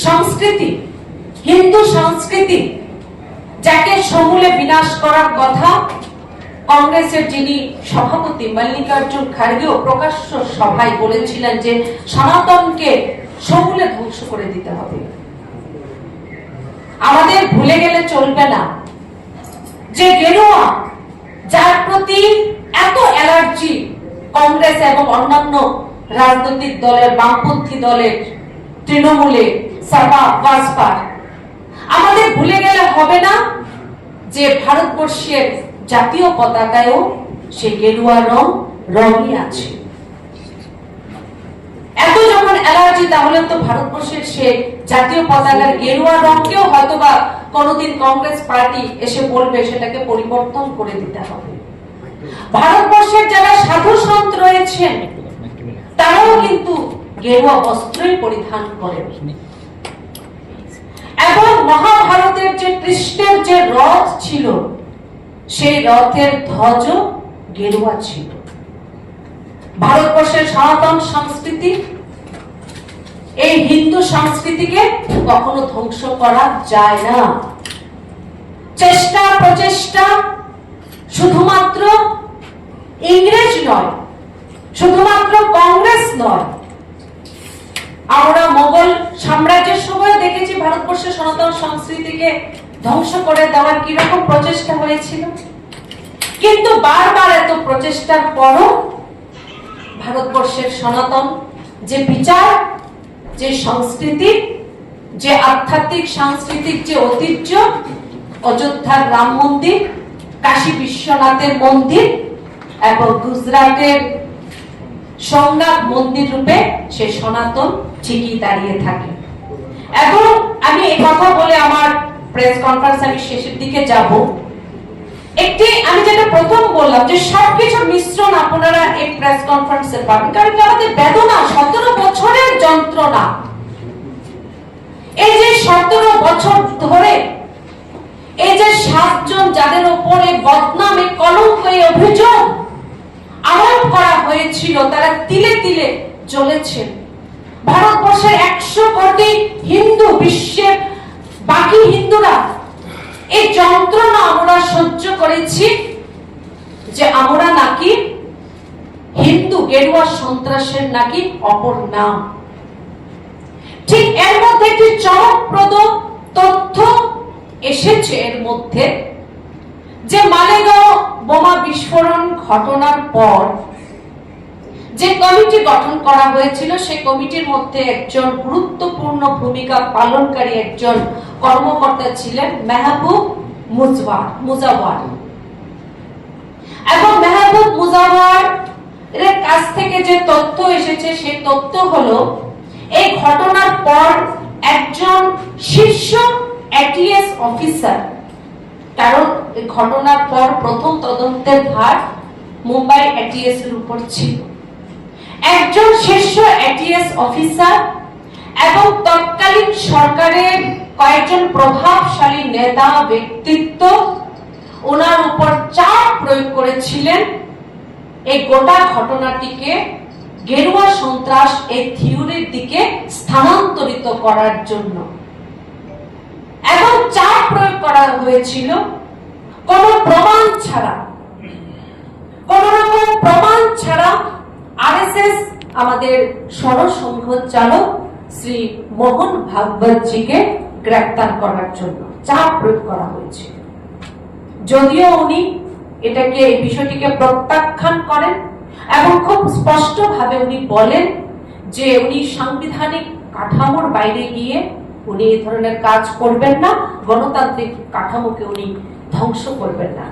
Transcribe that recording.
সংস্কৃতি, হিন্দু সংস্কৃতি যাকে সমূলে বিনাশ করার কথা কংগ্রেসের যিনি সভাপতি মল্লিকার্জুন খাড়গেও প্রকাশ্য সভায় বলেছিলেন যে সনাতনকে সমূলে ধ্বংস করে দিতে হবে। আমাদের ভুলে গেলে চলবে না যে গেরুয়া, যার প্রতি এত অ্যালার্জি কংগ্রেস এবং অন্যান্য রাজনৈতিক দলের, বামপন্থী দলের, তৃণমূলে, সাপা, বাসপা, আমাদের ভুলে গেলে হবে না যে ভারতবর্ষের জাতীয় পতাকায়ও সে গেরুয়া রঙই আছে। এত যখন অ্যালার্জি, তাহলে তো ভারতবর্ষের সে জাতীয় পতাকার গেরুয়া রঙকেও হয়তোবা কোনদিন কংগ্রেস পার্টি এসে বলবে সেটাকে পরিবর্তন করে দিতে হবে। ভারতবর্ষের যারা সাধু সন্ত রয়েছেন তারাও কিন্তু গেরুয়া বস্ত্রই পরিধান করেন এবং মহাভারতের যে কৃষ্ণের যে রথ ছিল সেই রথের ধ্বজ গেরুয়া ছিল। ভারতবর্ষের সনাতন সংস্কৃতি, এই হিন্দু সংস্কৃতিকে কখনো ধ্বংস করা যায় না। চেষ্টা প্রচেষ্টা শুধুমাত্র ইংরেজ নয়, শুধুমাত্র কংগ্রেস নয়, আমরা মোগল সাম্রাজ্যের সময় দেখেছি ভারতবর্ষের সনাতন সংস্কৃতিকে ধ্বংস করে দেওয়ার কিরকম প্রচেষ্টা হয়েছিল। কিন্তু বারবার এত প্রচেষ্টার পরও ভারতবর্ষের সনাতন যে বিচার, যে সংস্কৃতি, যে আধ্যাত্মিক সাংস্কৃতিক যে ঐতিহ্য, অযোধ্যার রাম মন্দির, কাশী বিশ্বনাথের মন্দির এবং গুজরাটের সোমনাথ মন্দির রূপে সে সনাতন ঠিকই দাঁড়িয়ে থাকে। এখন আমি এই কথা বলে আমার প্রেস কনফারেন্স আমি শেষের দিকে যাব। আমি যেটা প্রথম বললাম যে সবকিছু মিশ্রণ আপনারা এই প্রেস কনফারেন্সে পাবেন, কারণ আমাদের বেদনা, 17 বছরের যন্ত্রণা, এই যে 17 বছর ধরে এই যে 7 জন যাদের উপরে বদনামে, কলঙ্কে, অভিযোগ আরোপ করা হয়েছিল, তারা তিলে তিলে জ্বলেছেন। ভারতবর্ষের 100 কোটি হিন্দু, বিশ্বের বাকি হিন্দুরা এই যন্ত্রণা আমরা সহ্য করেছি যে আমরা নাকি হিন্দু, গেরুয়া সন্ত্রাসের নাকি অপর নাম। ঠিক এর মধ্যে একটি চমকপ্রদ তথ্য এসেছে এর মধ্যে, যে মালেগাঁও বোমা বিস্ফোরণ ঘটনার পর যে কমিটি গঠন করা হয়েছিল, সেই কমিটির মধ্যে একজন গুরুত্বপূর্ণ ভূমিকা পালনকারী একজন কর্মকর্তা ছিলেন মেহবুব মুজাওয়ার। এবং মেহবুব মুজাওয়ার এর কাছ থেকে যে তথ্য এসেছে, সেই তথ্য হলো এই ঘটনার পর একজন শীর্ষ এটিএস অফিসার, কারণ এই ঘটনার পর প্রথম তদন্তের ভার মুম্বাই এটিএস এর উপর ছিল, একজন শীর্ষ এটিএস অফিসার এবং তৎকালীন সরকারের কয়েকজন প্রভাবশালী নেতা, ব্যক্তিত্ব ওনার উপর চাপ প্রয়োগ করেছিলেন এই গোটা ঘটনাটিকে গেরুয়া সন্ত্রাস এই থিওরির দিকে স্থানান্তরিত করার জন্য। এবং চাপ প্রয়োগ করা হয়েছিল কোন প্রমাণ ছাড়া, কোন রকম প্রমাণ ছাড়া আরএসএস আমাদের সরসংঘ চালক শ্রী মোহন ভাগবতজিকে গ্রেফতার করার জন্য চাপ প্রয়োগ করা হয়েছিল। যদিও উনি এটাকে, এই বিষয়টিকে প্রত্যাখ্যান করেন এবং খুব স্পষ্ট ভাবে উনি বলেন যে উনি সাংবিধানিক কাঠামোর বাইরে গিয়ে উনি এই ধরনের কাজ করবেন না, গণতান্ত্রিক কাঠামোকে উনি ধ্বংস করবেন না।